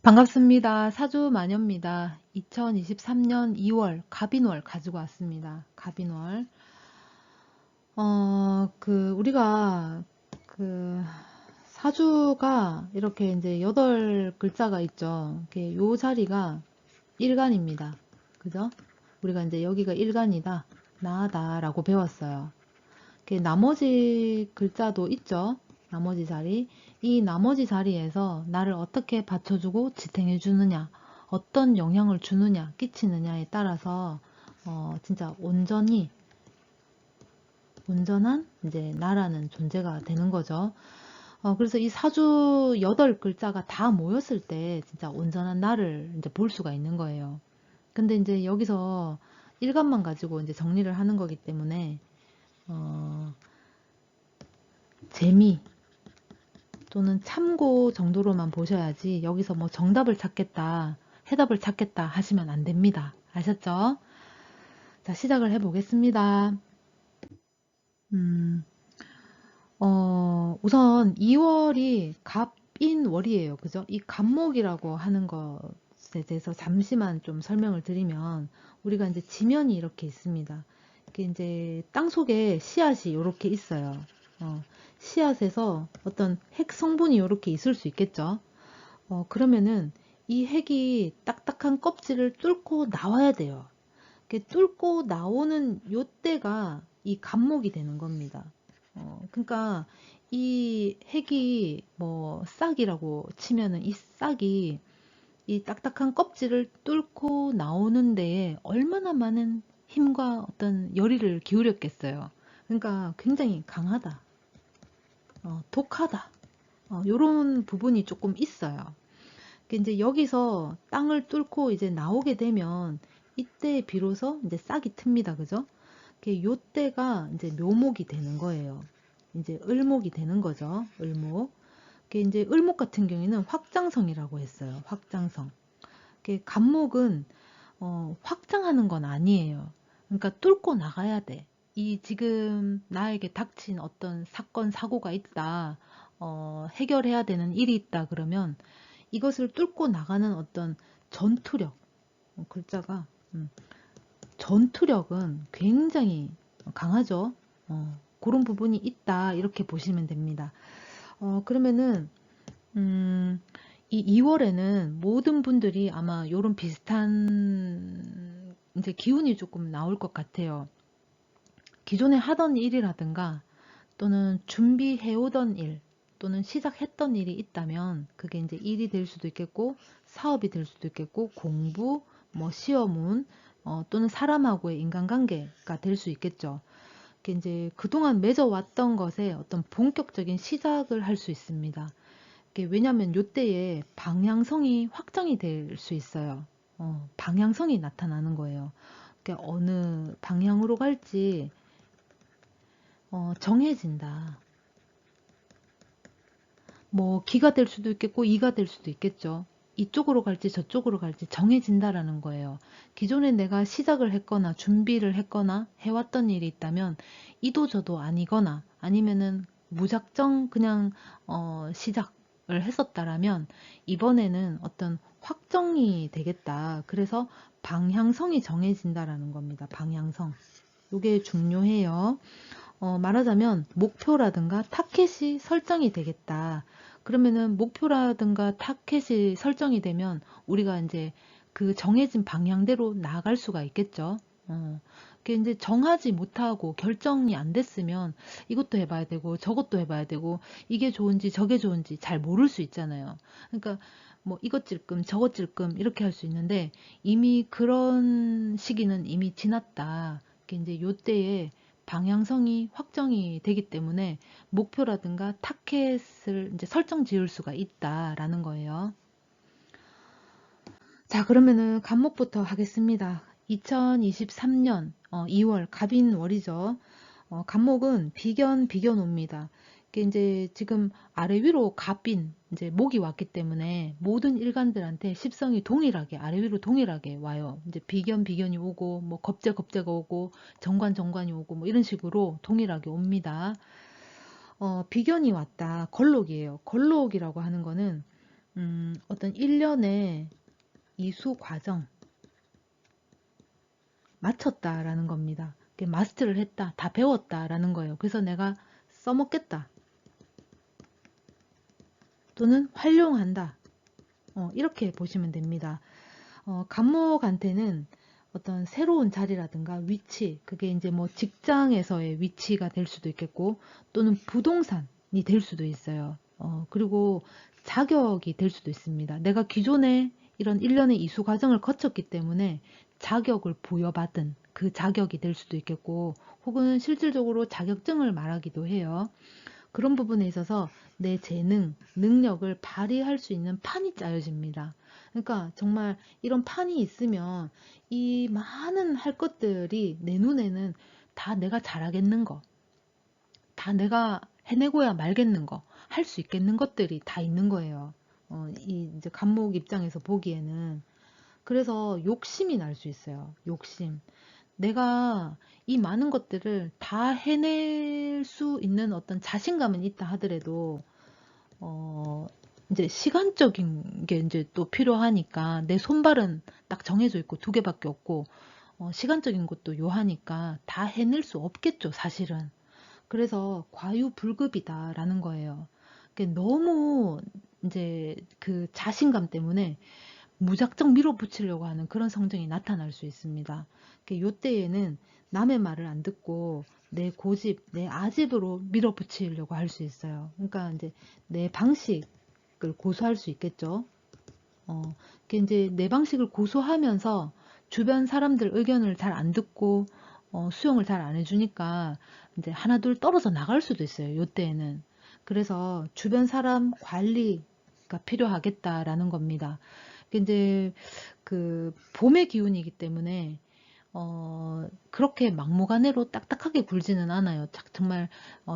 반갑습니다. 사주마녀입니다. 2023년 2월 갑인월 가지고 왔습니다. 갑인월. 우리가 그 사주가 이렇게 이제 8글자가 있죠. 이렇게 요 자리가 일간입니다. 그죠? 우리가 이제 여기가 일간이다, 나다라고 배웠어요. 나머지 글자도 있죠. 나머지 자리. 이 나머지 자리에서 나를 어떻게 받쳐주고 지탱해 주느냐, 어떤 영향을 주느냐, 끼치느냐에 따라서 진짜 온전한 이제 나라는 존재가 되는 거죠. 그래서 이 사주 8글자가 다 모였을 때 진짜 온전한 나를 이제 볼 수가 있는 거예요. 근데 이제 여기서 일간만 가지고 이제 정리를 하는 거기 때문에 재미 또는 참고 정도로만 보셔야지 여기서 뭐 정답을 찾겠다, 해답을 찾겠다 하시면 안 됩니다. 아셨죠? 자, 시작을 해 보겠습니다. 우선 2월이 갑인월이에요. 그죠? 이 갑목이라고 하는 것에 대해서 잠시만 좀 설명을 드리면, 우리가 이제 지면이 이렇게 있습니다. 이게 이제 땅 속에 씨앗이 이렇게 있어요. 씨앗에서 어떤 핵 성분이 이렇게 있을 수 있겠죠. 그러면은 이 핵이 딱딱한 껍질을 뚫고 나와야 돼요. 이렇게 뚫고 나오는 요때가 이 갑목이 되는 겁니다. 그러니까 이 핵이 뭐 싹이라고 치면은 이 싹이 이 딱딱한 껍질을 뚫고 나오는 데에 얼마나 많은 힘과 어떤 열의를 기울였겠어요. 그러니까 굉장히 강하다, 독하다, 요런 부분이 조금 있어요. 이제 여기서 땅을 뚫고 이제 나오게 되면 이때 비로소 이제 싹이 틉니다. 그죠? 요때가 이제 묘목이 되는 거예요. 이제 을목이 되는 거죠. 을목. 이제 을목 같은 경우에는 확장성이라고 했어요. 확장성. 갑목은 확장하는 건 아니에요. 그러니까 뚫고 나가야 돼. 이 지금 나에게 닥친 어떤 사건, 사고가 있다. 해결해야 되는 일이 있다 그러면 이것을 뚫고 나가는 어떤 전투력, 글자가 전투력은 굉장히 강하죠. 그런 부분이 있다 이렇게 보시면 됩니다. 그러면은 이 2월에는 모든 분들이 아마 이런 비슷한 이제 기운이 조금 나올 것 같아요. 기존에 하던 일이라든가 또는 준비해오던 일 또는 시작했던 일이 있다면 그게 이제 일이 될 수도 있겠고 사업이 될 수도 있겠고 공부, 뭐 시험운, 또는 사람하고의 인간관계가 될 수 있겠죠. 이제 그동안 맺어왔던 것에 어떤 본격적인 시작을 할 수 있습니다. 왜냐하면 이때에 방향성이 확정이 될 수 있어요. 방향성이 나타나는 거예요. 어느 방향으로 갈지 정해진다. 뭐 기가 될 수도 있겠고 이가 될 수도 있겠죠. 이쪽으로 갈지 저쪽으로 갈지 정해진다라는 거예요. 기존에 내가 시작을 했거나 준비를 했거나 해왔던 일이 있다면 이도저도 아니거나 아니면은 무작정 그냥 시작을 했었다라면 이번에는 어떤 확정이 되겠다. 그래서 방향성이 정해진다라는 겁니다. 방향성. 이게 중요해요. 말하자면 목표라든가 타켓이 설정이 되겠다. 그러면은 목표라든가 타켓이 설정이 되면 우리가 이제 그 정해진 방향대로 나아갈 수가 있겠죠. 그게 이제 정하지 못하고 결정이 안 됐으면 이것도 해봐야 되고 저것도 해봐야 되고 이게 좋은지 저게 좋은지 잘 모를 수 있잖아요. 그러니까 뭐 이것 찔끔 저것 찔끔 이렇게 할 수 있는데 이미 그런 시기는 이미 지났다. 그게 이제 요때에 방향성이 확정이 되기 때문에 목표라든가 타켓을 이제 설정 지을 수가 있다라는 거예요. 자, 그러면은 간목부터 하겠습니다. 2023년 2월 갑인월이죠. 간목은 비견옵니다. 이게 이제 지금 아래 위로 갑인 이제 목이 왔기 때문에 모든 일간들한테 십성이 동일하게 아래 위로 동일하게 와요. 이제 비견이 오고 뭐 겁재가 오고 정관이 오고 뭐 이런 식으로 동일하게 옵니다. 비견이 왔다. 걸록이에요. 걸록이라고 하는 거는 어떤 일련의 이수 과정 마쳤다라는 겁니다. 마스터를 했다, 다 배웠다라는 거예요. 그래서 내가 써먹겠다 또는 활용한다. 이렇게 보시면 됩니다. 간목한테는 어떤 새로운 자리라든가 위치, 그게 이제 뭐 직장에서의 위치가 될 수도 있겠고 또는 부동산이 될 수도 있어요. 그리고 자격이 될 수도 있습니다. 내가 기존에 이런 일련의 이수 과정을 거쳤기 때문에 자격을 부여받은 그 자격이 될 수도 있겠고 혹은 실질적으로 자격증을 말하기도 해요. 그런 부분에 있어서 내 재능, 능력을 발휘할 수 있는 판이 짜여집니다. 그러니까 정말 이런 판이 있으면 이 많은 할 것들이 내 눈에는 다 내가 잘하겠는 거, 다 내가 해내고야 말겠는 거, 할 수 있겠는 것들이 다 있는 거예요. 이 이제 간목 입장에서 보기에는. 그래서 욕심이 날 수 있어요. 욕심. 내가 이 많은 것들을 다 해낼 수 있는 어떤 자신감은 있다 하더라도, 어, 이제 시간적인 게 이제 또 필요하니까 내 손발은 딱 정해져 있고 두 개밖에 없고, 시간적인 것도 요하니까 다 해낼 수 없겠죠, 사실은. 그래서 과유불급이다라는 거예요. 너무 이제 그 자신감 때문에 무작정 밀어붙이려고 하는 그런 성정이 나타날 수 있습니다. 요때에는 남의 말을 안 듣고 내 고집, 내 아집으로 밀어붙이려고 할 수 있어요. 그러니까 이제 내 방식을 고수할 수 있겠죠. 이제 내 방식을 고수하면서 주변 사람들 의견을 잘 안 듣고 수용을 잘 안 해주니까 이제 하나둘 떨어져 나갈 수도 있어요. 요때에는. 그래서 주변 사람 관리가 필요하겠다라는 겁니다. 이제 그 봄의 기운이기 때문에 그렇게 막무가내로 딱딱하게 굴지는 않아요. 정말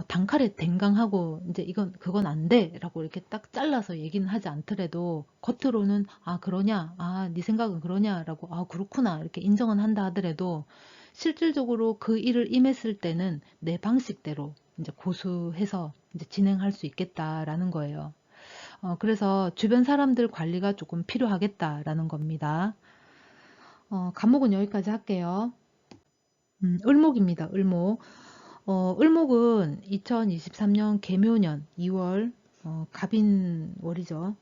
단칼에 댕강하고 이제 이건 그건 안 돼라고 이렇게 딱 잘라서 얘기는 하지 않더라도 겉으로는 아 그러냐, 아 네 생각은 그러냐라고 아 그렇구나 이렇게 인정은 한다 하더라도 실질적으로 그 일을 임했을 때는 내 방식대로 이제 고수해서 이제 진행할 수 있겠다라는 거예요. 그래서 주변 사람들 관리가 조금 필요하겠다라는 겁니다. 간목은 여기까지 할게요. 을목입니다. 을목. 을목은 2023년 개묘년 2월 갑인월이죠.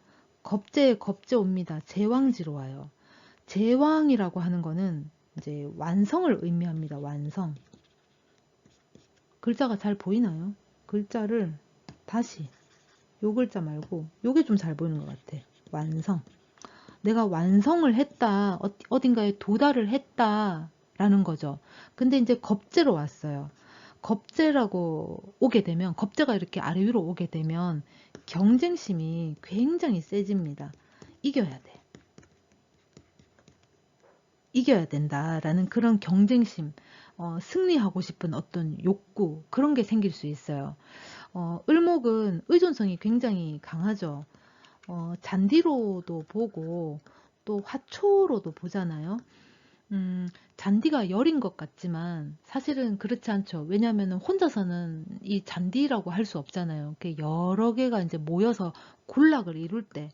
겁재 옵니다. 제왕지로 와요. 제왕이라고 하는 거는 이제 완성을 의미합니다. 완성. 글자가 잘 보이나요? 글자를 다시 요 글자 말고 요게 좀 잘 보이는 것 같아. 완성. 내가 완성을 했다, 어딘가에 도달을 했다라는 거죠. 근데 이제 겁재로 왔어요. 겁재라고 오게 되면, 겁재가 이렇게 아래 위로 오게 되면 경쟁심이 굉장히 세집니다. 이겨야 돼. 이겨야 된다라는 그런 경쟁심, 승리하고 싶은 어떤 욕구, 그런 게 생길 수 있어요. 을목은 의존성이 굉장히 강하죠. 잔디로도 보고 또 화초로도 보잖아요. 잔디가 열인 것 같지만 사실은 그렇지 않죠. 왜냐하면 혼자서는 이 잔디라고 할 수 없잖아요. 여러 개가 이제 모여서 군락을 이룰 때,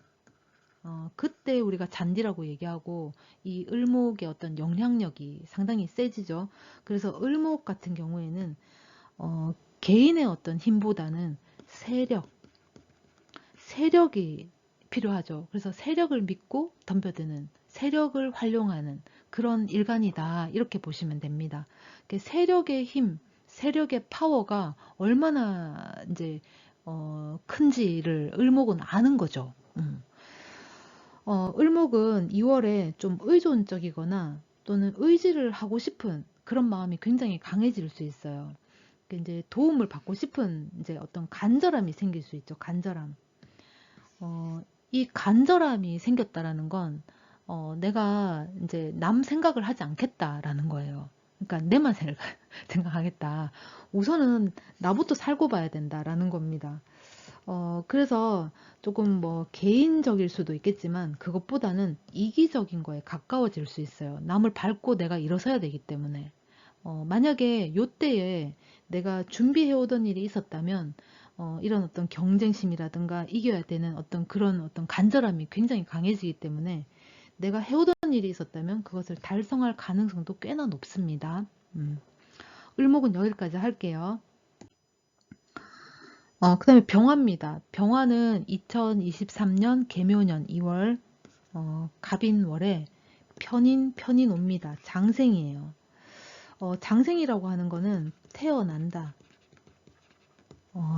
그때 우리가 잔디라고 얘기하고 이 을목의 어떤 영향력이 상당히 세지죠. 그래서 을목 같은 경우에는 개인의 어떤 힘보다는 세력이 필요하죠. 그래서 세력을 믿고 덤벼드는, 세력을 활용하는 그런 일간이다. 이렇게 보시면 됩니다. 세력의 힘, 세력의 파워가 얼마나 이제 큰지를 을목은 아는 거죠. 을목은 2월에 좀 의존적이거나 또는 의지를 하고 싶은 그런 마음이 굉장히 강해질 수 있어요. 이제 도움을 받고 싶은 이제 어떤 간절함이 생길 수 있죠. 간절함. 이 간절함이 생겼다라는 건 내가 이제 남 생각을 하지 않겠다라는 거예요. 그러니까 내만 생각하겠다. 우선은 나부터 살고 봐야 된다라는 겁니다. 그래서 조금 뭐 개인적일 수도 있겠지만 그것보다는 이기적인 거에 가까워질 수 있어요. 남을 밟고 내가 일어서야 되기 때문에. 만약에 요때에 내가 준비해 오던 일이 있었다면 이런 어떤 경쟁심이라든가 이겨야 되는 어떤 그런 어떤 간절함이 굉장히 강해지기 때문에 내가 해오던 일이 있었다면 그것을 달성할 가능성도 꽤나 높습니다. 을목은 여기까지 할게요. 그 다음에 병화입니다. 병화는 2023년 개묘년 2월 갑인월에 편인 옵니다. 장생이에요. 장생이라고 하는 거는 태어난다,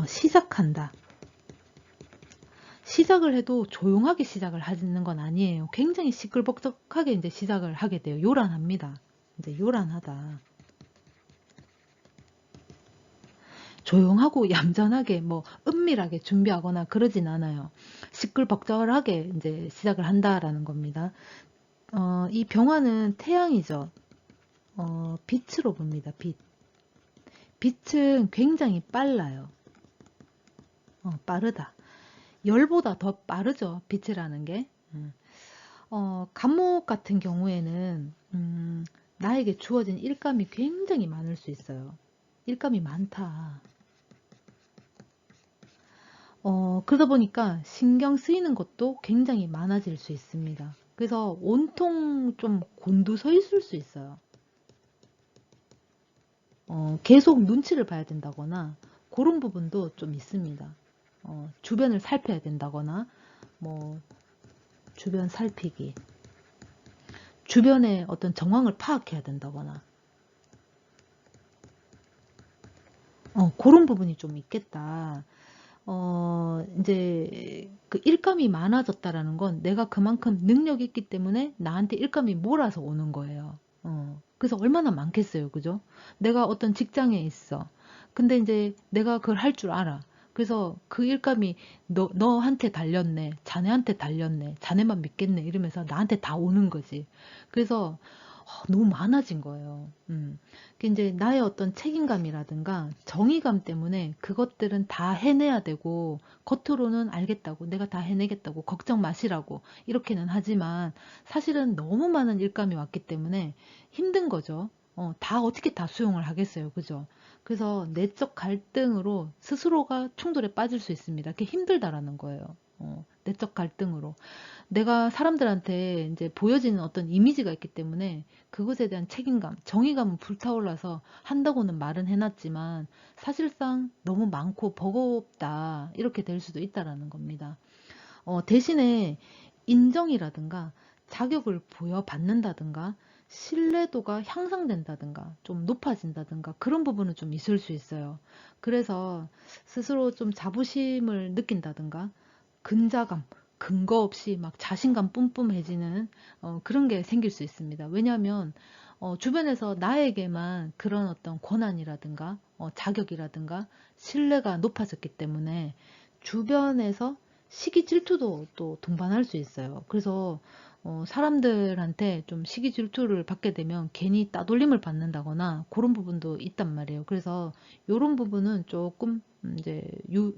시작한다. 시작을 해도 조용하게 시작을 하는 건 아니에요. 굉장히 시끌벅적하게 이제 시작을 하게 돼요. 요란합니다. 이제 요란하다. 조용하고 얌전하게 뭐 은밀하게 준비하거나 그러진 않아요. 시끌벅적하게 이제 시작을 한다라는 겁니다. 이 병화는 태양이죠. 빛으로 봅니다. 빛. 빛은 굉장히 빨라요. 빠르다. 열보다 더 빠르죠. 빛이라는 게. 간목 같은 경우에는 나에게 주어진 일감이 굉장히 많을 수 있어요. 일감이 많다. 그러다 보니까 신경 쓰이는 것도 굉장히 많아질 수 있습니다. 그래서 온통 좀 곤두서 있을 수 있어요. 계속 눈치를 봐야 된다거나 그런 부분도 좀 있습니다. 주변을 살펴야 된다거나 뭐 주변 살피기, 주변의 어떤 정황을 파악해야 된다거나 그런 부분이 좀 있겠다. 이제 그 일감이 많아졌다라는 건 내가 그만큼 능력이 있기 때문에 나한테 일감이 몰아서 오는 거예요. 그래서 얼마나 많겠어요. 그죠? 내가 어떤 직장에 있어. 근데 이제 내가 그걸 할 줄 알아. 그래서 그 일감이 너한테 달렸네. 자네한테 달렸네. 자네만 믿겠네. 이러면서 나한테 다 오는 거지. 그래서 너무 많아진 거예요. 그 이제 나의 어떤 책임감이라든가 정의감 때문에 그것들은 다 해내야 되고 겉으로는 알겠다고 내가 다 해내겠다고 걱정 마시라고 이렇게는 하지만 사실은 너무 많은 일감이 왔기 때문에 힘든 거죠. 다 어떻게 다 수용을 하겠어요. 그죠? 그래서 내적 갈등으로 스스로가 충돌에 빠질 수 있습니다. 그게 힘들다라는 거예요. 내적 갈등으로. 내가 사람들한테 이제 보여지는 어떤 이미지가 있기 때문에 그것에 대한 책임감, 정의감은 불타올라서 한다고는 말은 해놨지만 사실상 너무 많고 버겁다 이렇게 될 수도 있다라는 겁니다. 대신에 인정이라든가 자격을 부여받는다든가 신뢰도가 향상된다든가 좀 높아진다든가 그런 부분은 좀 있을 수 있어요. 그래서 스스로 좀 자부심을 느낀다든가 근자감, 근거 없이 막 자신감 뿜뿜해지는 그런 게 생길 수 있습니다. 왜냐하면 주변에서 나에게만 그런 어떤 권한이라든가 자격이라든가 신뢰가 높아졌기 때문에 주변에서 시기 질투도 또 동반할 수 있어요. 그래서 사람들한테 좀 시기 질투를 받게 되면 괜히 따돌림을 받는다거나 그런 부분도 있단 말이에요. 그래서 이런 부분은 조금 이제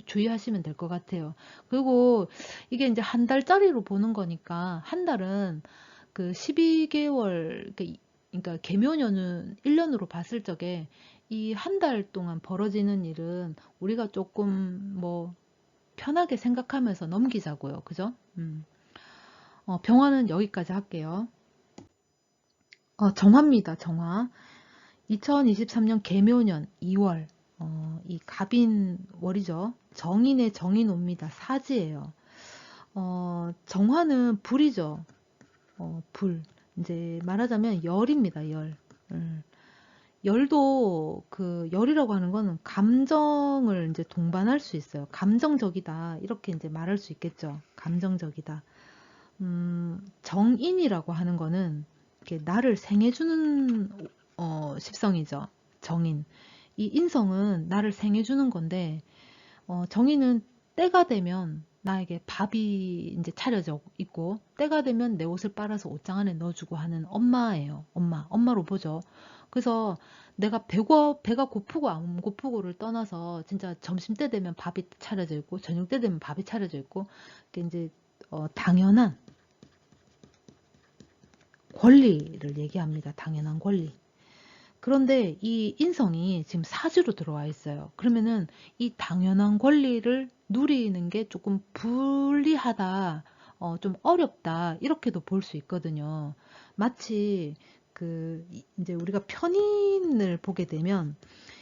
주의하시면 될 것 같아요. 그리고 이게 이제 한 달짜리로 보는 거니까 한 달은 그 12개월 그러니까 개묘년은 1년으로 봤을 적에 이 한 달 동안 벌어지는 일은 우리가 조금 뭐 편하게 생각하면서 넘기자고요. 그죠? 병화는 여기까지 할게요. 정화입니다. 정화. 2023년 개묘년 2월 이 갑인월이죠. 정인의 정인옵니다. 사지예요. 정화는 불이죠. 불. 이제 말하자면 열입니다. 열. 열도 그 열이라고 하는 거는 감정을 이제 동반할 수 있어요. 감정적이다. 이렇게 이제 말할 수 있겠죠. 감정적이다. 정인이라고 하는 거는 이렇게 나를 생해주는 십성이죠. 정인. 이 인성은 나를 생해주는 건데 정인은 때가 되면 나에게 밥이 이제 차려져 있고 때가 되면 내 옷을 빨아서 옷장 안에 넣어주고 하는 엄마예요. 엄마로 보죠. 그래서 내가 배가 고프고 안 고프고를 떠나서 진짜 점심때 되면 밥이 차려져 있고 저녁 때 되면 밥이 차려져 있고 이게 이제 당연한 권리를 얘기합니다. 당연한 권리. 그런데 이 인성이 지금 사지로 들어와 있어요. 그러면은 이 당연한 권리를 누리는 게 조금 불리하다, 좀 어렵다, 이렇게도 볼 수 있거든요. 마치 이제 우리가 편인을 보게 되면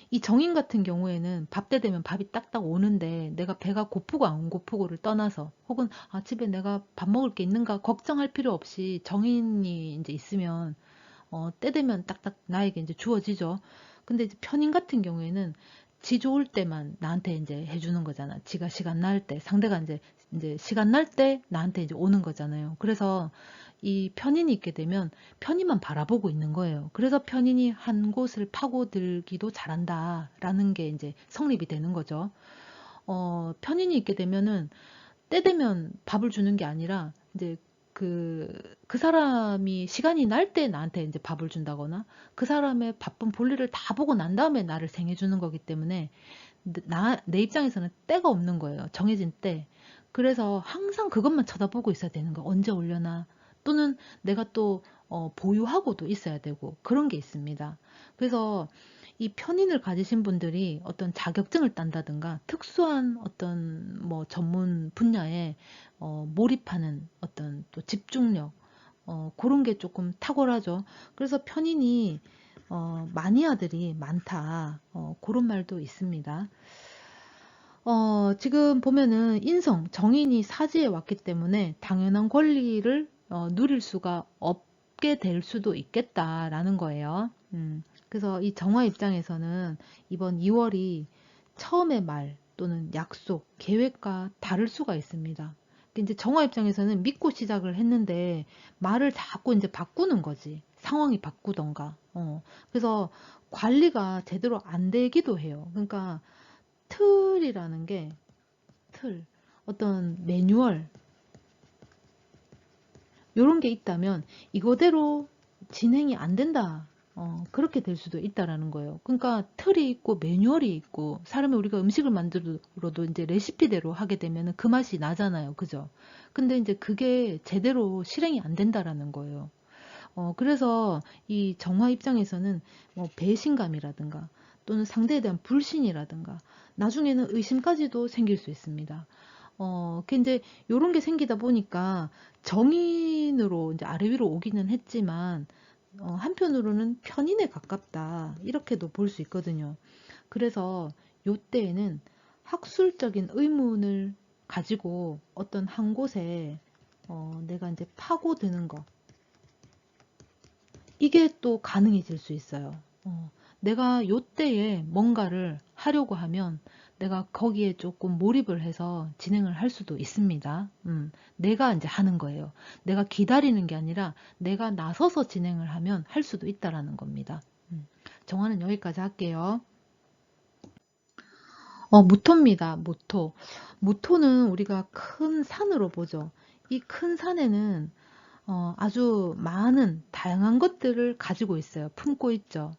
이 정인 같은 경우에는 밥 때 되면 밥이 딱딱 오는데 내가 배가 고프고 안 고프고를 떠나서 혹은 집에 내가 밥 먹을 게 있는가 걱정할 필요 없이 정인이 이제 있으면 때 되면 딱딱 나에게 이제 주어지죠. 근데 이제 편인 같은 경우에는 지 좋을 때만 나한테 이제 해주는 거잖아. 지가 시간 날 때, 상대가 이제 시간 날 때 나한테 이제 오는 거잖아요. 그래서 이 편인이 있게 되면 편인만 바라보고 있는 거예요. 그래서 편인이 한 곳을 파고들기도 잘한다라는 게 이제 성립이 되는 거죠. 편인이 있게 되면은 때 되면 밥을 주는 게 아니라 이제 그 사람이 시간이 날 때 나한테 이제 밥을 준다거나 그 사람의 바쁜 볼일을 다 보고 난 다음에 나를 생해주는 거기 때문에 내 입장에서는 때가 없는 거예요. 정해진 때. 그래서 항상 그것만 쳐다보고 있어야 되는 거. 언제 올려나. 또는 내가 또 보유하고도 있어야 되고 그런 게 있습니다. 그래서 이 편인을 가지신 분들이 어떤 자격증을 딴다든가 특수한 어떤 뭐 전문 분야에 몰입하는 어떤 또 집중력 그런 게 조금 탁월하죠. 그래서 편인이 마니아들이 많다. 그런 말도 있습니다. 지금 보면은 인성, 정인이 사지에 왔기 때문에 당연한 권리를 누릴 수가 없게 될 수도 있겠다라는 거예요. 그래서 이 정화 입장에서는 이번 2월이 처음의 말 또는 약속, 계획과 다를 수가 있습니다. 이제 정화 입장에서는 믿고 시작을 했는데 말을 자꾸 이제 바꾸는 거지. 상황이 바꾸던가. 그래서 관리가 제대로 안 되기도 해요. 그러니까 틀이라는 게 어떤 매뉴얼 요런 게 있다면 이거대로 진행이 안 된다. 그렇게 될 수도 있다라는 거예요. 그러니까 틀이 있고 매뉴얼이 있고 사람이 우리가 음식을 만들어도 이제 레시피대로 하게 되면 그 맛이 나잖아요. 그죠? 근데 이제 그게 제대로 실행이 안 된다라는 거예요. 그래서 이 정화 입장에서는 뭐 배신감이라든가 또는 상대에 대한 불신이라든가 나중에는 의심까지도 생길 수 있습니다. 그 이제 요런 게 생기다 보니까 정인으로 이제 아래 위로 오기는 했지만 한편으로는 편인에 가깝다 이렇게도 볼 수 있거든요. 그래서 요때에는 학술적인 의문을 가지고 어떤 한 곳에 내가 이제 파고드는 거 이게 또 가능해질 수 있어요. 내가 요때에 뭔가를 하려고 하면 내가 거기에 조금 몰입을 해서 진행을 할 수도 있습니다. 내가 이제 하는 거예요. 내가 기다리는 게 아니라 내가 나서서 진행을 하면 할 수도 있다라는 겁니다. 정화는 여기까지 할게요. 무토입니다. 무토. 무토는 우리가 큰 산으로 보죠. 이 큰 산에는 아주 많은 다양한 것들을 가지고 있어요. 품고 있죠.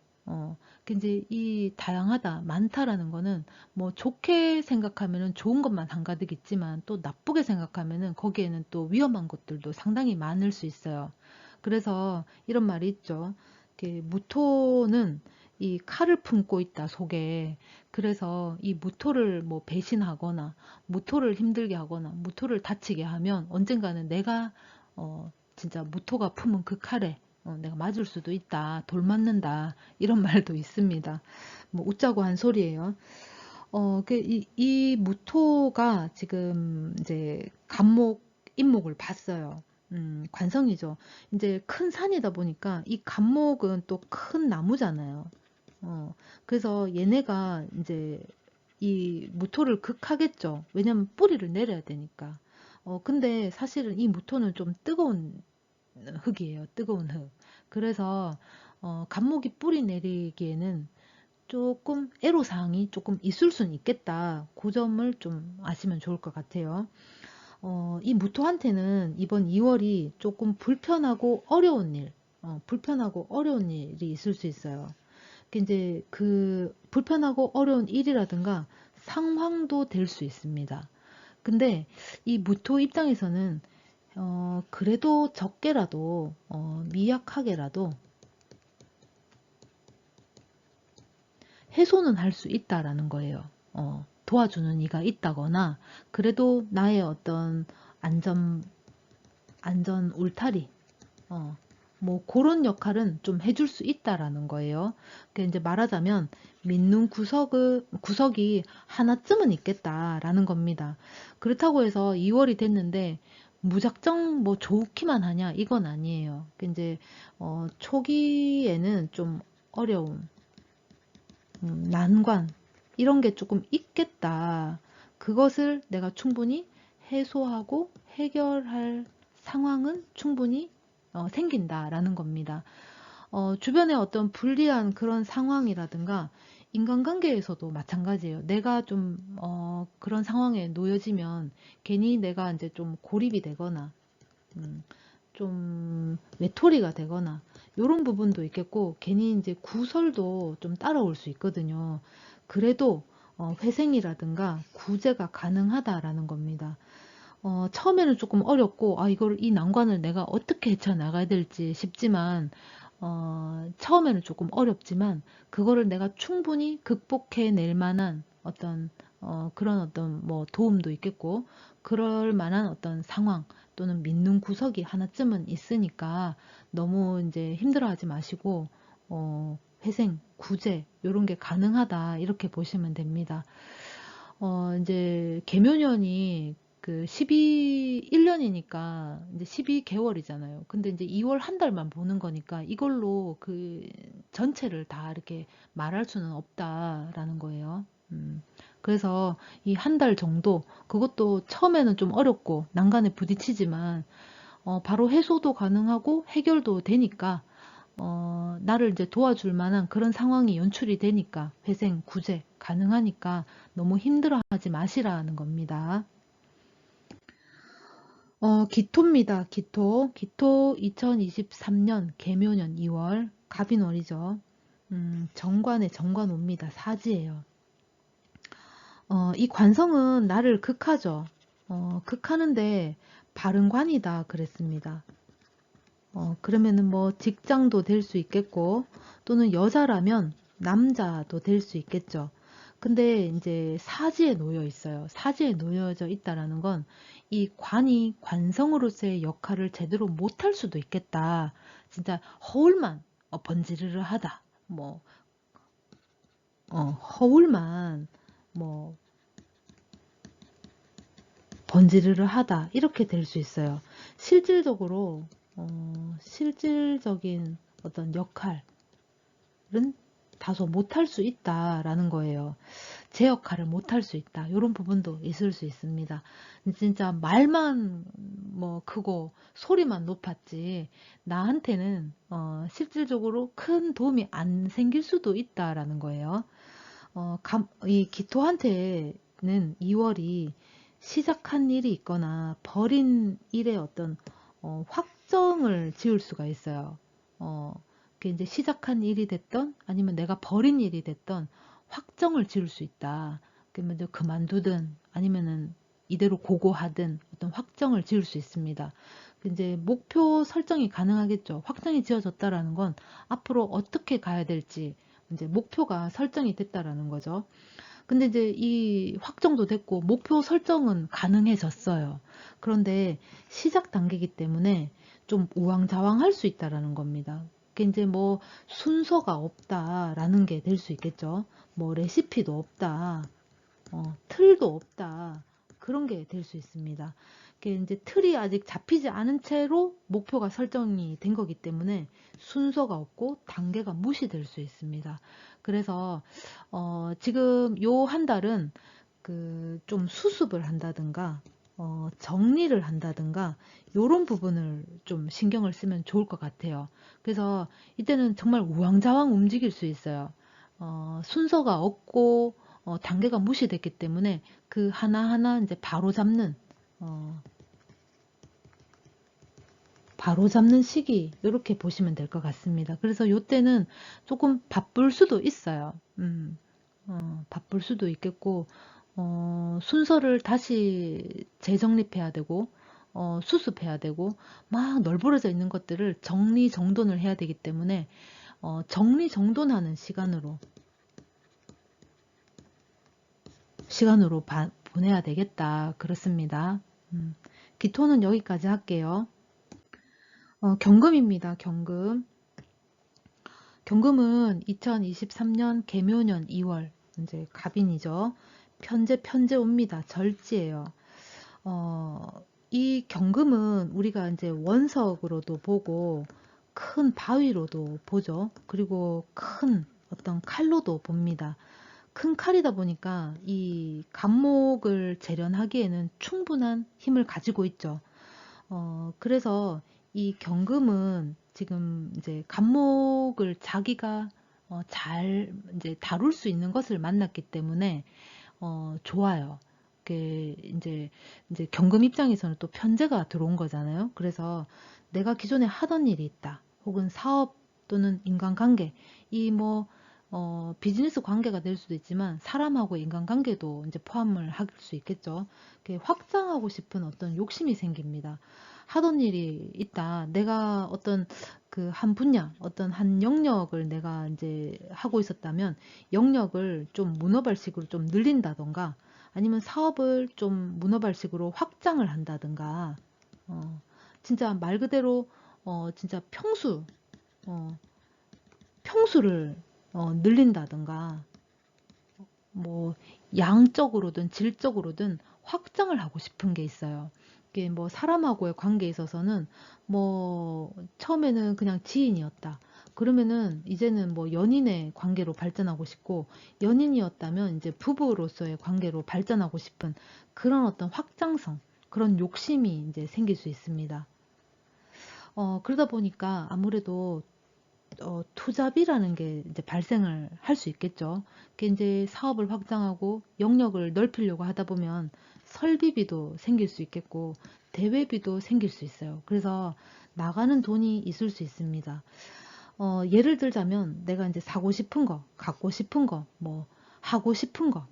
이제 이 다양하다, 많다라는 거는 뭐 좋게 생각하면은 좋은 것만 한가득 있지만 또 나쁘게 생각하면은 거기에는 또 위험한 것들도 상당히 많을 수 있어요. 그래서 이런 말이 있죠. 무토는 이 칼을 품고 있다, 속에. 그래서 이 무토를 뭐 배신하거나 무토를 힘들게 하거나 무토를 다치게 하면 언젠가는 내가 진짜 무토가 품은 그 칼에 내가 맞을 수도 있다. 돌 맞는다. 이런 말도 있습니다. 뭐 웃자고 한 소리예요. 이 무토가 지금 이제 간목, 인목을 봤어요. 관성이죠. 이제 큰 산이다 보니까 이 간목은 또 큰 나무잖아요. 그래서 얘네가 이제 이 무토를 극하겠죠. 왜냐면 뿌리를 내려야 되니까. 근데 사실은 이 무토는 좀 뜨거운 흙이에요. 뜨거운 흙. 그래서 간목이 뿌리 내리기에는 조금 애로사항이 조금 있을 수는 있겠다. 그 점을 좀 아시면 좋을 것 같아요. 이 무토한테는 이번 2월이 조금 불편하고 어려운 일, 불편하고 어려운 일이 있을 수 있어요. 이제 그 불편하고 어려운 일이라든가 상황도 될 수 있습니다. 근데 이 무토 입장에서는 그래도 적게라도 미약하게라도 해소는 할 수 있다라는 거예요. 도와주는 이가 있다거나 그래도 나의 어떤 안전 울타리 뭐 그런 역할은 좀 해줄 수 있다라는 거예요. 그러니까 이제 말하자면 믿는 구석이 하나쯤은 있겠다라는 겁니다. 그렇다고 해서 2월이 됐는데 무작정 뭐 좋기만 하냐 이건 아니에요. 그러니까 이제 초기에는 좀 어려움, 난관 이런 게 조금 있겠다. 그것을 내가 충분히 해소하고 해결할 상황은 충분히 생긴다라는 겁니다. 주변에 어떤 불리한 그런 상황이라든가 인간관계에서도 마찬가지예요. 내가 좀 그런 상황에 놓여지면 괜히 내가 이제 좀 고립이 되거나 음, 좀 외톨이가 되거나 이런 부분도 있겠고 괜히 이제 구설도 좀 따라올 수 있거든요. 그래도 회생이라든가 구제가 가능하다라는 겁니다. 처음에는 조금 어렵고 이 난관을 내가 어떻게 헤쳐나가야 될지 싶지만 처음에는 조금 어렵지만 그거를 내가 충분히 극복해낼 만한 어떤 그런 어떤 뭐 도움도 있겠고 그럴 만한 어떤 상황 또는 믿는 구석이 하나쯤은 있으니까 너무 이제 힘들어하지 마시고 회생, 구제 이런 게 가능하다 이렇게 보시면 됩니다. 이제 개묘년이 그 1년이니까 이제 12개월이잖아요. 근데 이제 2월 한 달만 보는 거니까 이걸로 그 전체를 다 이렇게 말할 수는 없다라는 거예요. 그래서 이 한 달 정도 그것도 처음에는 좀 어렵고 난간에 부딪히지만 바로 해소도 가능하고 해결도 되니까 나를 이제 도와줄 만한 그런 상황이 연출이 되니까 회생, 구제 가능하니까 너무 힘들어하지 마시라는 겁니다. 기토입니다. 기토. 기토 2023년 개묘년 2월 갑인월이죠. 정관의 정관옵니다. 사지예요. 이 관성은 나를 극하죠. 극하는데 바른관이다 그랬습니다. 그러면은 뭐 직장도 될 수 있겠고 또는 여자라면 남자도 될 수 있겠죠. 근데 이제 사지에 놓여 있어요. 사지에 놓여져 있다라는 건 이 관이 관성으로서의 역할을 제대로 못할 수도 있겠다. 진짜 허울만 번지르르 하다. 뭐 허울만 뭐 번지르르 하다 이렇게 될 수 있어요. 실질적으로 실질적인 어떤 역할은 다소 못할 수 있다라는 거예요. 제 역할을 못할 수 있다. 이런 부분도 있을 수 있습니다. 진짜 말만 뭐 크고 소리만 높았지 나한테는 실질적으로 큰 도움이 안 생길 수도 있다라는 거예요. 이 기토한테는 2월이 시작한 일이 있거나 버린 일의 어떤 확정을 지을 수가 있어요. 그게 이제 시작한 일이 됐던 아니면 내가 버린 일이 됐던 확정을 지을 수 있다. 그러면 이제 그만두든 아니면은 이대로 고고하든 어떤 확정을 지을 수 있습니다. 이제 목표 설정이 가능하겠죠. 확정이 지어졌다라는 건 앞으로 어떻게 가야 될지 이제 목표가 설정이 됐다라는 거죠. 근데 이제 이 확정도 됐고 목표 설정은 가능해졌어요. 그런데 시작 단계이기 때문에 좀 우왕좌왕할 수 있다라는 겁니다. 그게 이제 뭐 순서가 없다라는 게 될 수 있겠죠. 뭐 레시피도 없다, 틀도 없다 그런 게 될 수 있습니다. 그게 이제 틀이 아직 잡히지 않은 채로 목표가 설정이 된 거기 때문에 순서가 없고 단계가 무시될 수 있습니다. 그래서 지금 요 한 달은 그 좀 수습을 한다든가 정리를 한다든가 요런 부분을 좀 신경을 쓰면 좋을 것 같아요. 그래서 이때는 정말 우왕좌왕 움직일 수 있어요. 순서가 없고 단계가 무시됐기 때문에 그 하나하나 이제 바로 잡는 시기 이렇게 보시면 될 것 같습니다. 그래서 이때는 조금 바쁠 수도 있어요. 바쁠 수도 있겠고 순서를 다시 재정립해야 되고 수습해야 되고 막 널브러져 있는 것들을 정리정돈을 해야 되기 때문에 정리정돈하는 시간으로 시간으로 보내야 되겠다. 그렇습니다. 기토는 여기까지 할게요. 경금입니다. 경금. 경금은 2023년 개묘년 2월 이제 갑인이죠. 편제 옵니다. 절지예요. 이 경금은 우리가 이제 원석으로도 보고 큰 바위로도 보죠. 그리고 큰 어떤 칼로도 봅니다. 큰 칼이다 보니까 이 갑목을 재련하기에는 충분한 힘을 가지고 있죠. 그래서 이 경금은 지금 이제 갑목을 자기가 잘 이제 다룰 수 있는 것을 만났기 때문에 좋아요. 그게 이제 경금 입장에서는 또 편제가 들어온 거잖아요. 그래서 내가 기존에 하던 일이 있다. 혹은 사업 또는 인간관계, 이 뭐 비즈니스 관계가 될 수도 있지만 사람하고 인간관계도 이제 포함을 할 수 있겠죠. 확장하고 싶은 어떤 욕심이 생깁니다. 하던 일이 있다. 내가 어떤 그 한 분야, 어떤 한 영역을 내가 이제 하고 있었다면 영역을 좀 문어발식으로 좀 늘린다던가 아니면 사업을 좀 문어발식으로 확장을 한다든가 어, 진짜 말 그대로 진짜 어, 평수를 늘린다든가 뭐 양적으로든 질적으로든 확장을 하고 싶은 게 있어요. 이게 뭐 사람하고의 관계에 있어서는 뭐 처음에는 그냥 지인이었다. 그러면은 이제는 뭐 연인의 관계로 발전하고 싶고 연인이었다면 이제 부부로서의 관계로 발전하고 싶은 그런 어떤 확장성, 그런 욕심이 이제 생길 수 있습니다. 그러다 보니까 아무래도 투잡이라는 게 이제 발생을 할 수 있겠죠. 그게 이제 사업을 확장하고 영역을 넓히려고 하다 보면 설비비도 생길 수 있겠고 대외비도 생길 수 있어요. 그래서 나가는 돈이 있을 수 있습니다. 예를 들자면 내가 이제 사고 싶은 거, 갖고 싶은 거, 뭐 하고 싶은 거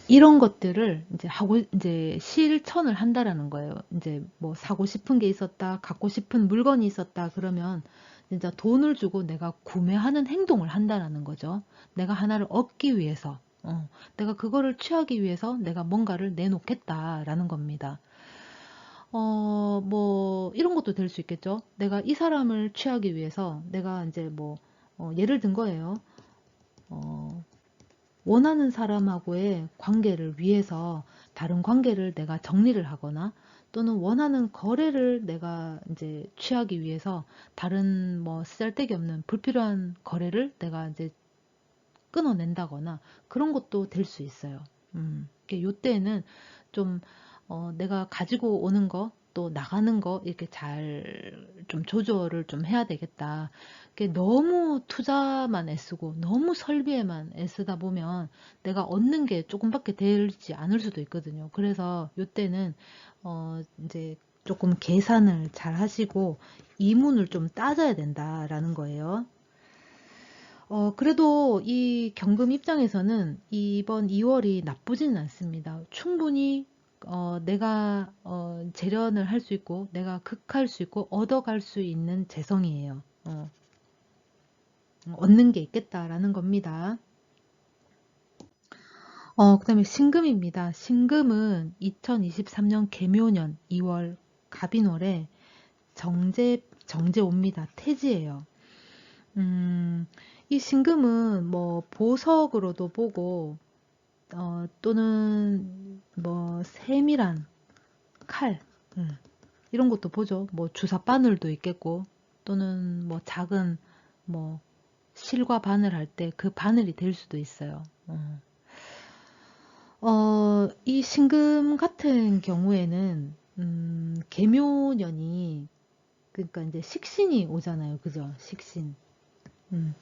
이런 것들을 이제 하고 이제 실천을 한다라는 거예요. 이제 뭐 사고 싶은 게 있었다, 갖고 싶은 물건이 있었다 그러면 진짜 돈을 주고 내가 구매하는 행동을 한다라는 거죠. 내가 하나를 얻기 위해서, 내가 그거를 취하기 위해서 내가 뭔가를 내놓겠다라는 겁니다. 뭐 이런 것도 될 수 있겠죠. 내가 이 사람을 취하기 위해서 내가 이제 뭐 예를 든 거예요. 어, 원하는 사람하고의 관계를 위해서 다른 관계를 내가 정리를 하거나 또는 원하는 거래를 내가 이제 취하기 위해서 다른 뭐 쓸데기 없는 불필요한 거래를 내가 이제 끊어낸다거나 그런 것도 될 수 있어요. 요때는 좀 내가 가지고 오는 거, 또 나가는 거 이렇게 잘 좀 조절을 좀 해야 되겠다. 너무 투자만 애쓰고 너무 설비에만 애쓰다 보면 내가 얻는 게 조금밖에 되지 않을 수도 있거든요. 그래서 요때는 이제 조금 계산을 잘 하시고 이문을 좀 따져야 된다라는 거예요. 그래도 이 경금 입장에서는 이번 2월이 나쁘지는 않습니다. 충분히 내가 재련을 할 수 있고 내가 극할 수 있고 얻어갈 수 있는 재성이에요. 얻는 게 있겠다라는 겁니다. 그 다음에 신금입니다. 신금은 2023년 개묘년 2월 갑인월에 정제 옵니다. 태지예요. 이 신금은 뭐 보석으로도 보고 또는 뭐 세밀한 칼 이런 것도 보죠. 뭐 주사 바늘도 있겠고 또는 뭐 작은 뭐 실과 바늘 할 때 그 바늘이 될 수도 있어요. 이 신금 같은 경우에는 개묘년이 그러니까 이제 식신이 오잖아요. 그죠? 식신.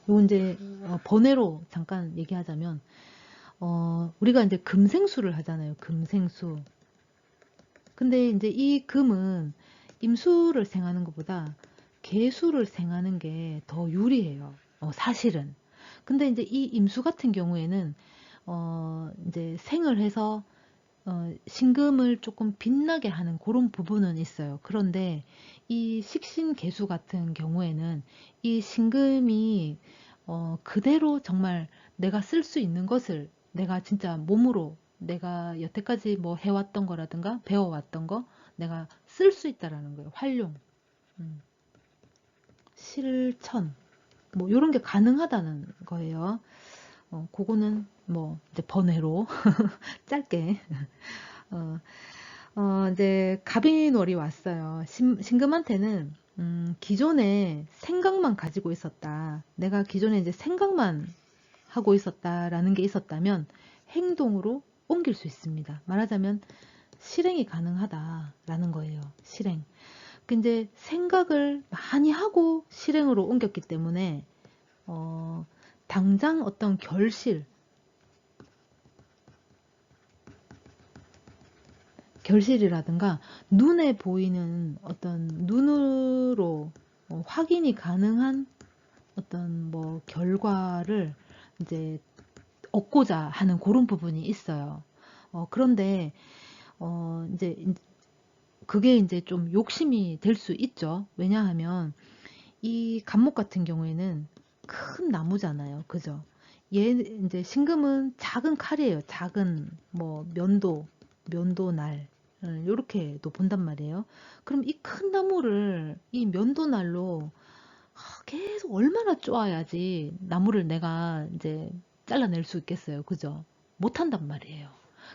요 이제 번외로 잠깐 얘기하자면 우리가 이제 금생수를 하잖아요. 금생수. 근데 이제 이 금은 임수를 생하는 것보다 계수를 생하는 게 더 유리해요. 사실은. 근데 이제 이 임수 같은 경우에는 이제 생을 해서 신금을 조금 빛나게 하는 그런 부분은 있어요. 그런데 이 식신계수 같은 경우에는 이 신금이 그대로 정말 내가 쓸 수 있는 것을 내가 진짜 몸으로 내가 여태까지 뭐 해왔던 거라든가 배워왔던 거 내가 쓸 수 있다라는 거예요. 활용, 음, 실천, 뭐 이런 게 가능하다는 거예요. 그거는 뭐 이제 번외로 짧게 어, 이제 갑인월이 왔어요. 신금한테는 기존에 생각만 가지고 있었다. 내가 기존에 이제 생각만 하고 있었다라는 게 있었다면 행동으로 옮길 수 있습니다. 말하자면 실행이 가능하다라는 거예요. 실행. 근데 생각을 많이 하고 실행으로 옮겼기 때문에 당장 어떤 결실이라든가 눈에 보이는 어떤 눈으로 확인이 가능한 어떤 뭐 결과를 이제 얻고자 하는 그런 부분이 있어요. 그런데 이제 그게 이제 좀 욕심이 될 수 있죠. 왜냐하면 이 감목 같은 경우에는 큰 나무잖아요. 그죠? 얘 이제 신금은 작은 칼이에요. 작은 뭐 면도날 요렇게도 본단 말이에요. 그럼 이 큰 나무를 이 면도날로 계속 얼마나 쪼아야지 나무를 내가 이제 잘라낼 수 있겠어요. 그죠? 못한단 말이에요.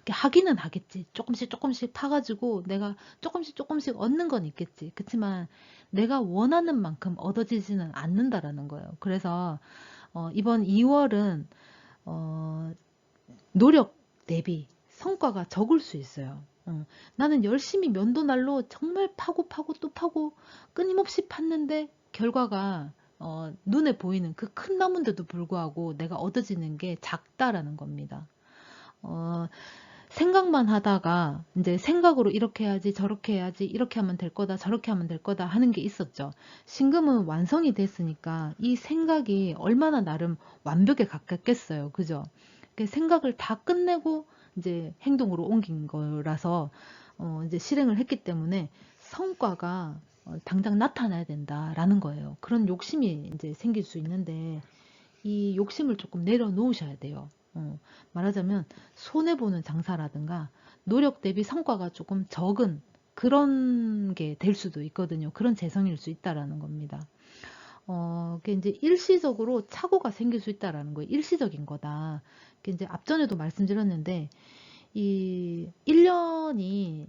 하기는 하겠지. 조금씩 조금씩 파가지고 내가 조금씩 조금씩 얻는 건 있겠지. 그렇지만 내가 원하는 만큼 얻어지지는 않는다라는 거예요. 그래서 이번 2월은 노력 대비 성과가 적을 수 있어요. 나는 열심히 면도날로 정말 파고 파고 또 파고 끊임없이 팠는데 결과가 눈에 보이는 그 큰 나무인데도 불구하고 내가 얻어지는 게 작다라는 겁니다. 어, 생각만 하다가 이제 생각으로 이렇게 해야지 저렇게 해야지 이렇게 하면 될 거다 저렇게 하면 될 거다 하는 게 있었죠. 신금은 완성이 됐으니까 이 생각이 얼마나 나름 완벽에 가깝겠어요. 그죠? 그 생각을 다 끝내고 이제 행동으로 옮긴 거라서 이제 실행을 했기 때문에 성과가 당장 나타나야 된다라는 거예요. 그런 욕심이 이제 생길 수 있는데 이 욕심을 조금 내려놓으셔야 돼요. 말하자면 손해보는 장사라든가 노력 대비 성과가 조금 적은 그런 게 될 수도 있거든요. 그런 재성일 수 있다라는 겁니다. 그게 이제 일시적으로 착오가 생길 수 있다라는 거예요. 일시적인 거다. 그게 이제 앞전에도 말씀드렸는데 이 1년이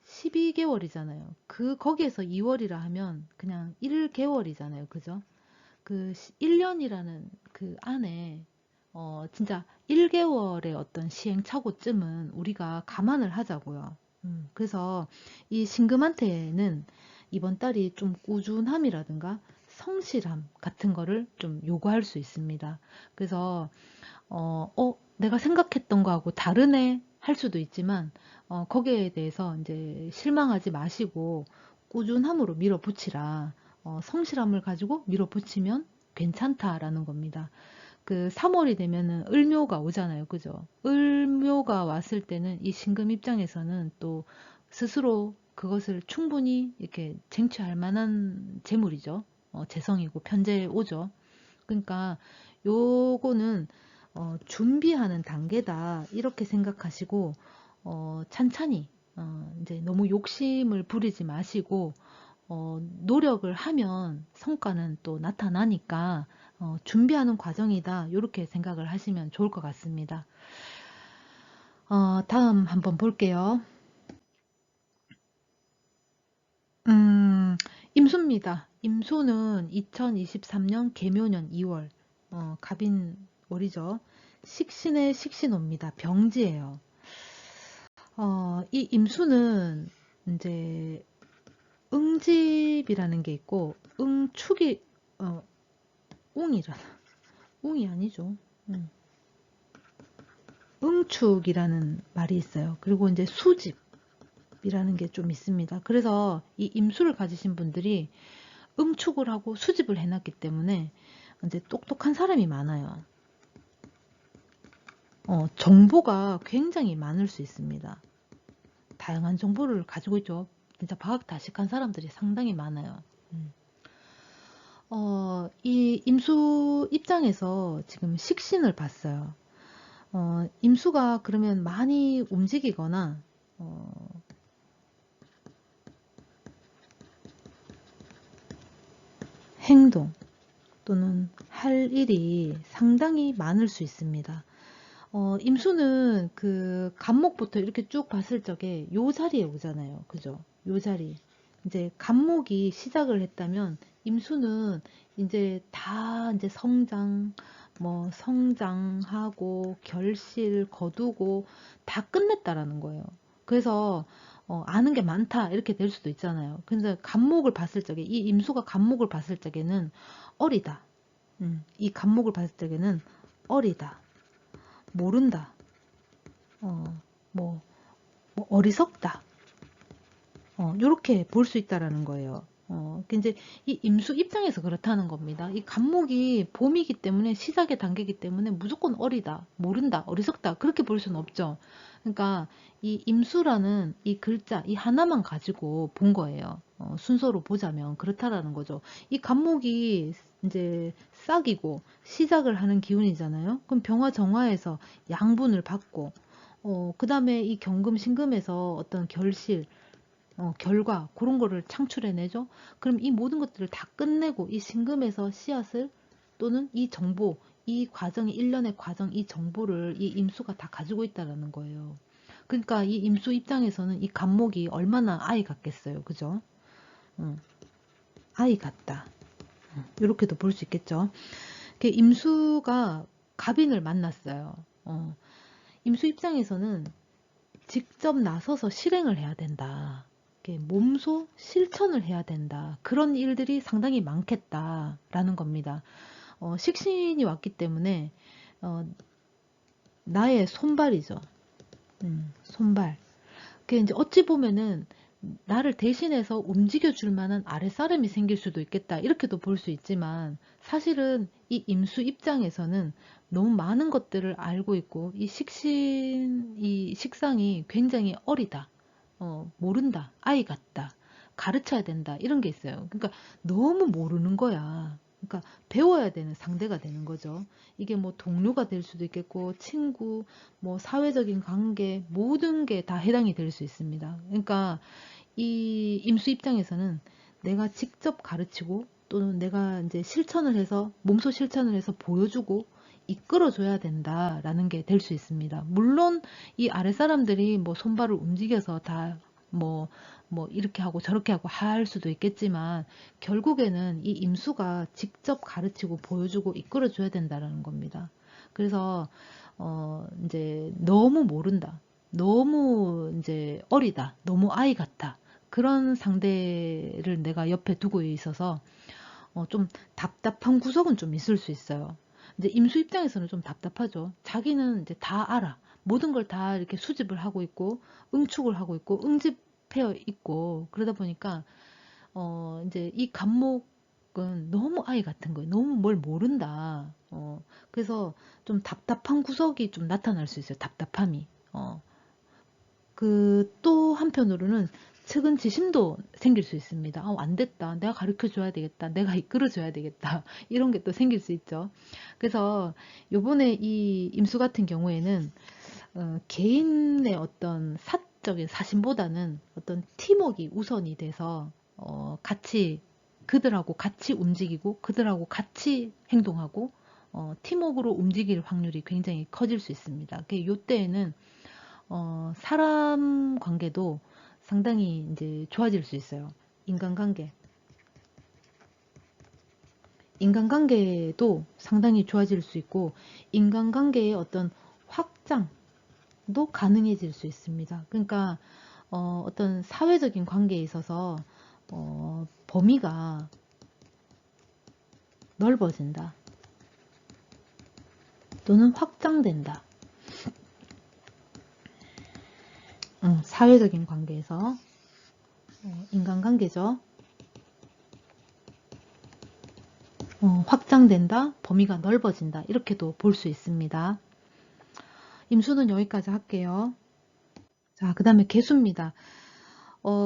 12개월이잖아요. 거기에서 2월이라 하면 그냥 1개월이잖아요. 그죠? 그 1년이라는 그 안에 진짜 1개월의 어떤 시행착오쯤은 우리가 감안을 하자고요. 그래서 이 신금한테는 이번 달이 좀 꾸준함이라든가 성실함 같은 거를 좀 요구할 수 있습니다. 그래서 내가 생각했던 거하고 다르네 할 수도 있지만 거기에 대해서 이제 실망하지 마시고 꾸준함으로 밀어붙이라. 성실함을 가지고 밀어붙이면 괜찮다라는 겁니다. 그 3월이 되면은 을묘가 오잖아요. 그죠? 을묘가 왔을 때는 이 신금 입장에서는 또 스스로 그것을 충분히 이렇게 쟁취할 만한 재물이죠. 재성이고 편재에 오죠. 그러니까 요거는 준비하는 단계다 이렇게 생각하시고 찬찬히 이제 너무 욕심을 부리지 마시고 노력을 하면 성과는 또 나타나니까 준비하는 과정이다 이렇게 생각을 하시면 좋을 것 같습니다. 다음 한번 볼게요. 임수입니다. 임수는 2023년 개묘년 2월 갑인월이죠. 식신의 식신호입니다. 병지예요. 이 임수는 이제 응집이라는 게 있고 응축이 웅이잖아. 웅이 아니죠. 응축이라는 말이 있어요. 그리고 이제 수집이라는 게 좀 있습니다. 그래서 이 임수를 가지신 분들이 응축을 하고 수집을 해놨기 때문에 이제 똑똑한 사람이 많아요. 정보가 굉장히 많을 수 있습니다. 다양한 정보를 가지고 있죠. 진짜 박학다식한 사람들이 상당히 많아요. 이 임수 입장에서 지금 식신을 봤어요. 임수가 그러면 많이 움직이거나, 행동 또는 할 일이 상당히 많을 수 있습니다. 임수는 그 간목부터 이렇게 쭉 봤을 적에 요 자리에 오잖아요. 그죠? 요 자리. 이제 간목이 시작을 했다면 임수는 이제 다 이제 성장, 뭐 성장하고 결실 거두고 다 끝냈다라는 거예요. 그래서 아는 게 많다 이렇게 될 수도 있잖아요. 근데 간목을 봤을 적에 이 임수가 간목을 봤을 적에는 어리다. 이 간목을 봤을 적에는 어리다. 모른다. 어, 뭐, 뭐 어리석다. 요렇게 볼 수 있다라는 거예요. 이제 이 임수 입장에서 그렇다는 겁니다. 이 간목이 봄이기 때문에 시작의 단계이기 때문에 무조건 어리다, 모른다, 어리석다 그렇게 볼 수는 없죠. 그러니까 이 임수라는 이 글자 이 하나만 가지고 본 거예요. 순서로 보자면 그렇다라는 거죠. 이 간목이 이제 싹이고 시작을 하는 기운이잖아요. 그럼 병화 정화에서 양분을 받고 그 다음에 이 경금 신금에서 어떤 결실 결과 그런 거를 창출해내죠. 그럼 이 모든 것들을 다 끝내고 이 신금에서 씨앗을 또는 이 정보, 이 과정이 일련의 과정, 이 정보를 이 임수가 다 가지고 있다라는 거예요. 그러니까 이 임수 입장에서는 이 간목이 얼마나 아이 같겠어요. 그죠? 음, 아이 같다. 이렇게도 볼 수 있겠죠. 임수가 갑인을 만났어요. 임수 입장에서는 직접 나서서 실행을 해야 된다. 몸소 실천을 해야 된다. 그런 일들이 상당히 많겠다라는 겁니다. 식신이 왔기 때문에 나의 손발이죠. 손발. 그게 이제 어찌 보면은 나를 대신해서 움직여줄 만한 아랫사람이 생길 수도 있겠다. 이렇게도 볼 수 있지만 사실은 이 임수 입장에서는 너무 많은 것들을 알고 있고 이 식신, 이 식상이 굉장히 어리다. 모른다. 아이 같다. 가르쳐야 된다. 이런 게 있어요. 그러니까 너무 모르는 거야. 그러니까 배워야 되는 상대가 되는 거죠. 이게 뭐 동료가 될 수도 있겠고, 친구, 뭐 사회적인 관계, 모든 게 다 해당이 될 수 있습니다. 그러니까 이 임수 입장에서는 내가 직접 가르치고 또는 내가 이제 실천을 해서 몸소 실천을 해서 보여주고 이끌어줘야 된다라는 게 될 수 있습니다. 물론 이 아랫 사람들이 뭐 손발을 움직여서 다 뭐 이렇게 하고 저렇게 하고 할 수도 있겠지만 결국에는 이 임수가 직접 가르치고 보여주고 이끌어줘야 된다라는 겁니다. 그래서 이제 너무 모른다. 너무 이제 어리다. 너무 아이 같다. 그런 상대를 내가 옆에 두고 있어서 좀 답답한 구석은 좀 있을 수 있어요. 이제 임수 입장에서는 좀 답답하죠. 자기는 이제 다 알아. 모든 걸 다 이렇게 수집을 하고 있고, 응축을 하고 있고, 응집해 있고, 그러다 보니까, 이제 이 감목은 너무 아이 같은 거예요. 너무 뭘 모른다. 그래서 좀 답답한 구석이 좀 나타날 수 있어요. 답답함이. 또 한편으로는 측은지심도 생길 수 있습니다. 안 됐다. 내가 가르쳐 줘야 되겠다. 내가 이끌어 줘야 되겠다. 이런 게 또 생길 수 있죠. 그래서 요번에 이 임수 같은 경우에는 개인의 어떤 사적인 사심보다는 어떤 팀워크가 우선이 돼서 같이 그들하고 같이 움직이고 그들하고 같이 행동하고 팀워크로 움직일 확률이 굉장히 커질 수 있습니다. 요때에는 사람 관계도 상당히 이제 좋아질 수 있어요. 인간관계. 인간관계도 상당히 좋아질 수 있고, 인간관계의 어떤 확장도 가능해질 수 있습니다. 그러니까, 어떤 사회적인 관계에 있어서, 범위가 넓어진다. 또는 확장된다. 사회적인 관계에서, 인간관계죠. 확장된다, 범위가 넓어진다 이렇게도 볼 수 있습니다. 임수는 여기까지 할게요. 자, 그 다음에 개수입니다.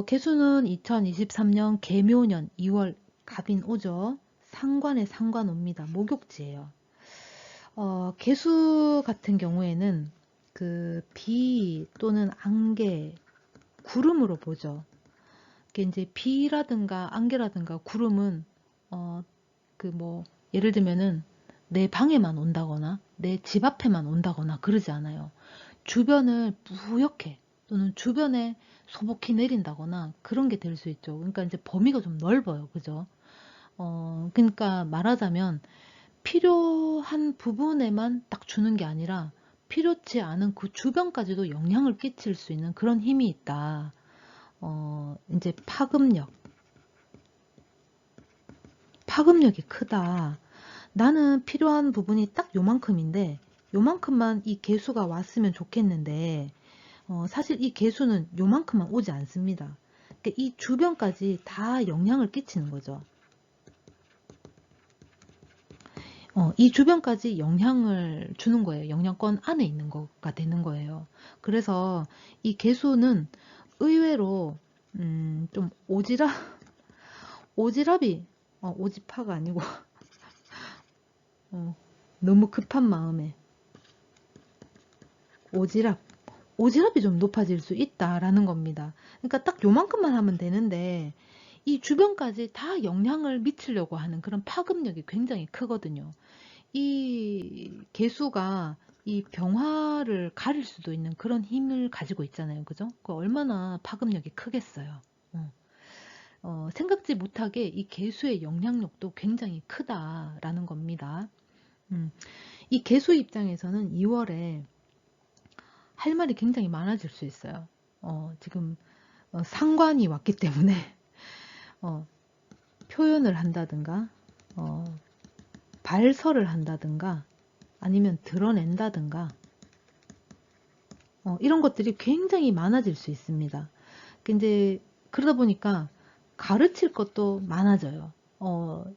개수는 2023년 개묘년 2월 갑인 오죠. 상관에 상관 옵니다. 목욕지예요. 개수 같은 경우에는 그 비 또는 안개, 구름으로 보죠. 이게 이제 비라든가 안개라든가 구름은 그 뭐 예를 들면은 내 방에만 온다거나 내 집 앞에만 온다거나 그러지 않아요. 주변을 뿌옇게 또는 주변에 소복히 내린다거나 그런 게 될 수 있죠. 그러니까 이제 범위가 좀 넓어요. 그죠? 그러니까 말하자면 필요한 부분에만 딱 주는 게 아니라 필요치 않은 그 주변까지도 영향을 끼칠 수 있는 그런 힘이 있다. 이제 파급력이 크다. 나는 필요한 부분이 딱 요만큼인데 요만큼만 이 개수가 왔으면 좋겠는데 사실 이 개수는 요만큼만 오지 않습니다. 그러니까 이 주변까지 다 영향을 끼치는 거죠. 이 주변까지 영향을 주는 거예요. 영향권 안에 있는 거가 되는 거예요. 그래서 이 개수는 의외로 좀 오지랖이 오지파가 아니고 너무 급한 마음에 오지랖 오지랖이 좀 높아질 수 있다라는 겁니다. 그러니까 딱 요만큼만 하면 되는데 이 주변까지 다 영향을 미치려고 하는 그런 파급력이 굉장히 크거든요. 이 개수가 이 병화를 가릴 수도 있는 그런 힘을 가지고 있잖아요. 그죠? 그 얼마나 파급력이 크겠어요. 생각지 못하게 이 개수의 영향력도 굉장히 크다라는 겁니다. 이 개수 입장에서는 2월에 할 말이 굉장히 많아질 수 있어요. 지금 상관이 왔기 때문에 표현을 한다든가 발설을 한다든가 아니면 드러낸다든가 이런 것들이 굉장히 많아질 수 있습니다. 근데 그러다 보니까 가르칠 것도 많아져요.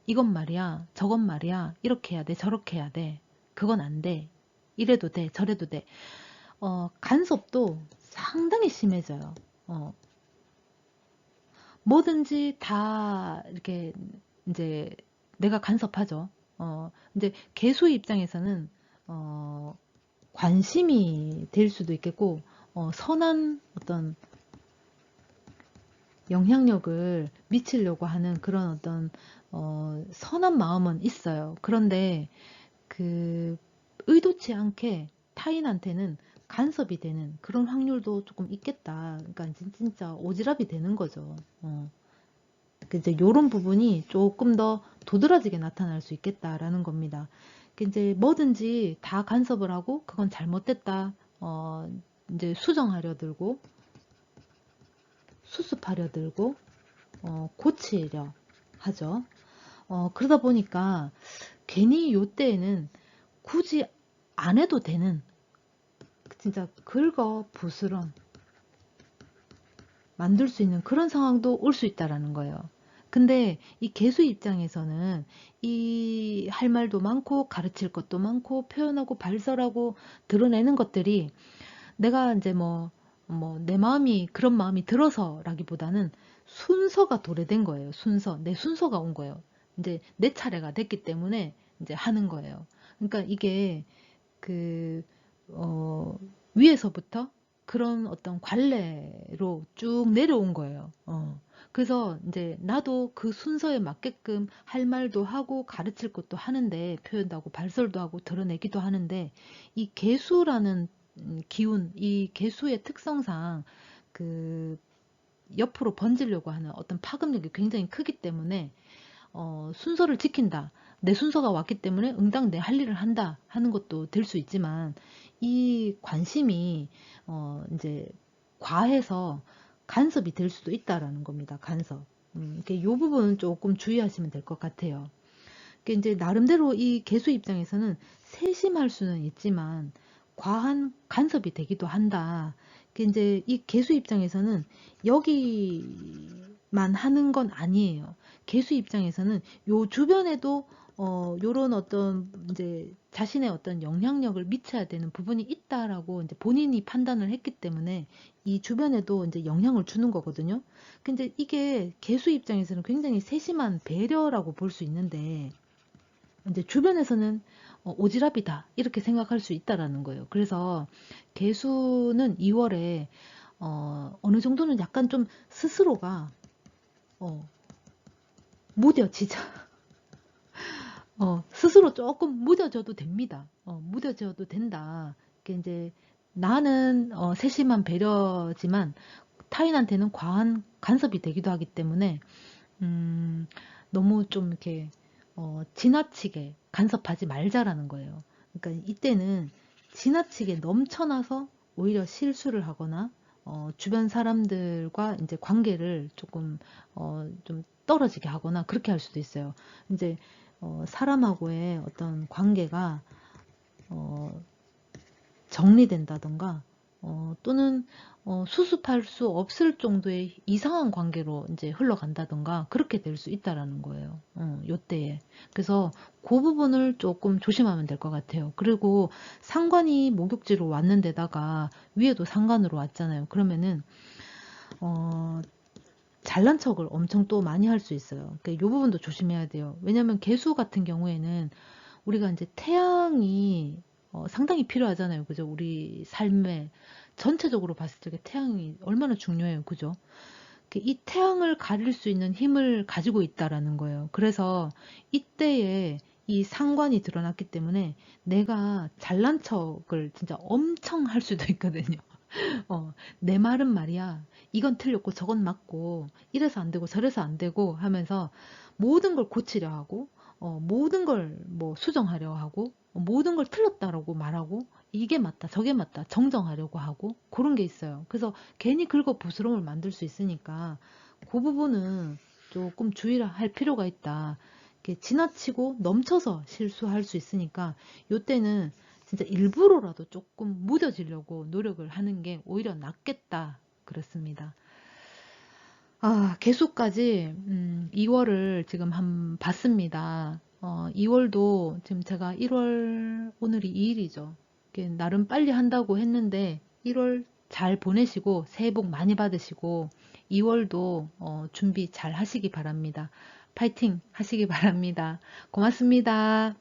이건 말이야, 저건 말이야, 이렇게 해야 돼, 저렇게 해야 돼, 그건 안 돼, 이래도 돼, 저래도 돼. 간섭도 상당히 심해져요. 뭐든지 다 이렇게 이제 내가 간섭하죠. 이제 개수의 입장에서는 관심이 될 수도 있겠고 선한 어떤 영향력을 미치려고 하는 그런 어떤 선한 마음은 있어요. 그런데 그 의도치 않게 타인한테는 간섭이 되는 그런 확률도 조금 있겠다. 그러니까 진짜 오지랖이 되는 거죠. 이제 이런 부분이 조금 더 도드라지게 나타날 수 있겠다라는 겁니다. 이제 뭐든지 다 간섭을 하고 그건 잘못됐다. 이제 수정하려 들고 수습하려 들고 고치려 하죠. 그러다 보니까 괜히 요때에는 굳이 안 해도 되는 진짜 긁어 부스럼 만들 수 있는 그런 상황도 올 수 있다라는 거예요. 근데 이 개수 입장에서는 이 할 말도 많고 가르칠 것도 많고 표현하고 발설하고 드러내는 것들이 내가 이제 내 마음이 그런 마음이 들어서라기보다는 순서가 도래된 거예요. 내 순서가 온 거예요. 이제 내 차례가 됐기 때문에 이제 하는 거예요. 그러니까 이게 그 위에서부터 그런 어떤 관례로 쭉 내려온 거예요. 그래서 이제 나도 그 순서에 맞게끔 할 말도 하고 가르칠 것도 하는데 표현도 하고 발설도 하고 드러내기도 하는데 이 개수라는 기운, 이 개수의 특성상 그 옆으로 번지려고 하는 어떤 파급력이 굉장히 크기 때문에 순서를 지킨다. 내 순서가 왔기 때문에 응당 내 할 일을 한다 하는 것도 될 수 있지만 이 관심이 이제 과해서 간섭이 될 수도 있다라는 겁니다. 간섭. 이 부분은 조금 주의하시면 될 것 같아요. 이제 나름대로 이 개수 입장에서는 세심할 수는 있지만 과한 간섭이 되기도 한다. 이제 이 개수 입장에서는 여기만 하는 건 아니에요. 개수 입장에서는 요 주변에도 요런 어떤 이제 자신의 어떤 영향력을 미쳐야 되는 부분이 있다라고 이제 본인이 판단을 했기 때문에 이 주변에도 이제 영향을 주는 거거든요. 근데 이게 개수 입장에서는 굉장히 세심한 배려라고 볼 수 있는데 이제 주변에서는 오지랖이다 이렇게 생각할 수 있다라는 거예요. 그래서 개수는 2월에 어느 정도는 약간 좀 스스로가 어, 무뎌지자. 스스로 조금 무뎌져도 됩니다. 무뎌져도 된다. 이게 이제 나는 세심한 배려지만 타인한테는 과한 간섭이 되기도 하기 때문에 음, 너무 좀 이렇게 지나치게 간섭하지 말자라는 거예요. 그러니까 이때는 지나치게 넘쳐나서 오히려 실수를 하거나 주변 사람들과 이제 관계를 조금 좀 떨어지게 하거나 그렇게 할 수도 있어요. 이제 사람하고의 어떤 관계가 어, 정리된다던가 또는 수습할 수 없을 정도의 이상한 관계로 이제 흘러간다던가 그렇게 될 수 있다라는 거예요. 요때에. 그래서 그 부분을 조금 조심하면 될 것 같아요. 그리고 상관이 목욕지로 왔는데다가 위에도 상관으로 왔잖아요. 그러면은 어, 잘난 척을 엄청 또 많이 할 수 있어요. 그러니까 요 부분도 조심해야 돼요. 왜냐면 개수 같은 경우에는 우리가 이제 태양이 상당히 필요하잖아요. 그죠? 우리 삶에 전체적으로 봤을 때 태양이 얼마나 중요해요. 그죠? 이 태양을 가릴 수 있는 힘을 가지고 있다라는 거예요. 그래서 이때에 이 상관이 드러났기 때문에 내가 잘난 척을 진짜 엄청 할 수도 있거든요. 내 말은 말이야. 이건 틀렸고 저건 맞고 이래서 안 되고 저래서 안 되고 하면서 모든 걸 고치려 하고 모든 걸 뭐 수정하려 하고 모든 걸 틀렸다라고 말하고 이게 맞다 저게 맞다 정정하려고 하고 그런 게 있어요. 그래서 괜히 긁어부스럼을 만들 수 있으니까 그 부분은 조금 주의를 할 필요가 있다. 이렇게 지나치고 넘쳐서 실수할 수 있으니까 요때는 진짜 일부러라도 조금 무뎌지려고 노력을 하는 게 오히려 낫겠다. 그렇습니다. 개수까지 2월을 지금 한 봤습니다. 2월도 지금 제가 1월 오늘이 2일이죠. 나름 빨리 한다고 했는데 1월 잘 보내시고 새해 복 많이 받으시고 2월도 준비 잘 하시기 바랍니다. 파이팅 하시기 바랍니다. 고맙습니다.